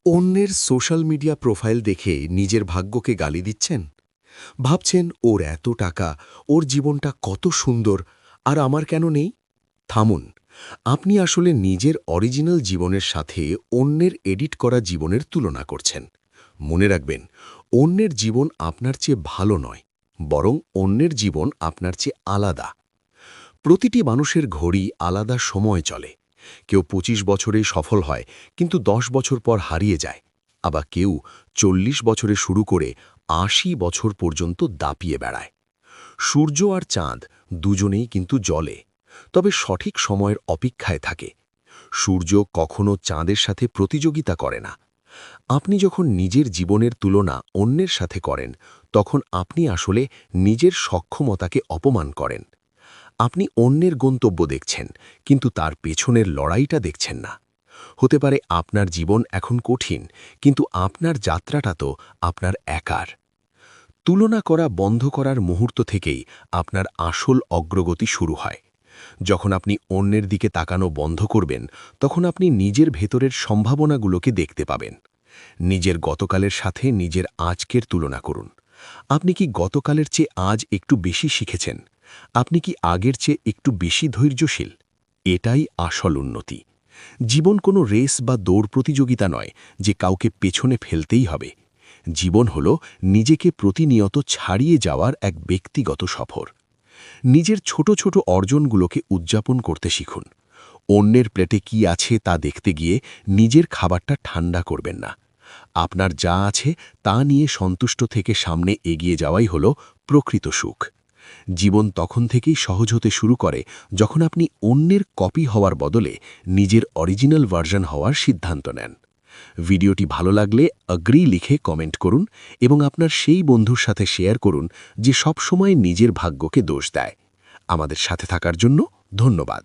অন্যের social media profile দেখে নিজের ভাগ্যকে গালি দিচ্ছেন? ভাবছেন ওর এত টাকা, ওর জীবনটা কত সুন্দর, আর আমার কেন নেই? থামুন। আপনি আসলে নিজের অরিজিনাল জীবনের সাথে অন্যের এডিট করা জীবনের তুলনা করছেন। মনে রাখবেন, অন্যের জীবন আপনার চেয়ে ভালো নয়, বরং অন্যের জীবন আপনার চেয়ে আলাদা। প্রতিটি মানুষের ঘড়ি আলাদা সময় চলে। কেউ ২৫ বছরেই সফল হয়, কিন্তু ১০ বছর পর হারিয়ে যায়। আবার কেউ ৪০ বছরে শুরু করে ৮০ বছর পর্যন্ত দাপিয়ে বেড়ায়। সূর্য আর চাঁদ দুজনেই কিন্তু জ্বলে, তবে সঠিক সময়ের অপেক্ষায় থাকে। সূর্য কখনো চাঁদের সাথে প্রতিযোগিতা করে না। আপনি যখন নিজের জীবনের তুলনা অন্যের সাথে করেন, তখন আপনি আসলে নিজের সক্ষমতাকে অপমান করেন। আপনি অন্যের গন্তব্য দেখছেন, কিন্তু তার পেছনের লড়াইটা দেখছেন না। হতে পারে আপনার জীবন এখন কঠিন, কিন্তু আপনার যাত্রাটা তো আপনার একার। তুলনা করা বন্ধ করার মুহূর্ত থেকেই আপনার আসল অগ্রগতি শুরু হয়। যখন আপনি অন্যের দিকে তাকানো বন্ধ করবেন, তখন আপনি নিজের ভেতরের সম্ভাবনাগুলোকে দেখতে পাবেন। নিজের গতকালের সাথে নিজের আজকের তুলনা করুন। আপনি কি গতকালের চেয়ে আজ একটু বেশি শিখেছেন? আপনি কি আগের চেয়ে একটু বেশি ধৈর্যশীল? এটাই আসল উন্নতি। জীবন কোনো রেস বা দৌড় প্রতিযোগিতা নয় যে কাউকে পেছনে ফেলতেই হবে। জীবন হল নিজেকে প্রতিনিয়ত ছাড়িয়ে যাওয়ার এক ব্যক্তিগত সফর। নিজের ছোট ছোট অর্জনগুলোকে উদযাপন করতে শিখুন। অন্যের প্লেটে কি আছে তা দেখতে গিয়ে নিজের খাবারটা ঠান্ডা করবেন না। আপনার যা আছে তা নিয়ে সন্তুষ্ট থেকে সামনে এগিয়ে যাওয়াই হল প্রকৃত সুখ। জীবন তখন থেকেই সহজ হতে শুরু করে যখন আপনি অন্যের কপি হওয়ার বদলে নিজের অরিজিনাল ভার্সন হওয়ার সিদ্ধান্ত নেন। ভিডিওটি ভালো লাগলে অ্যাগ্রি লিখে কমেন্ট করুন এবং আপনার সেই বন্ধুর সাথে শেয়ার করুন যে সবসময় নিজের ভাগ্যকে দোষ দেয়। আমাদের সাথে থাকার জন্য ধন্যবাদ।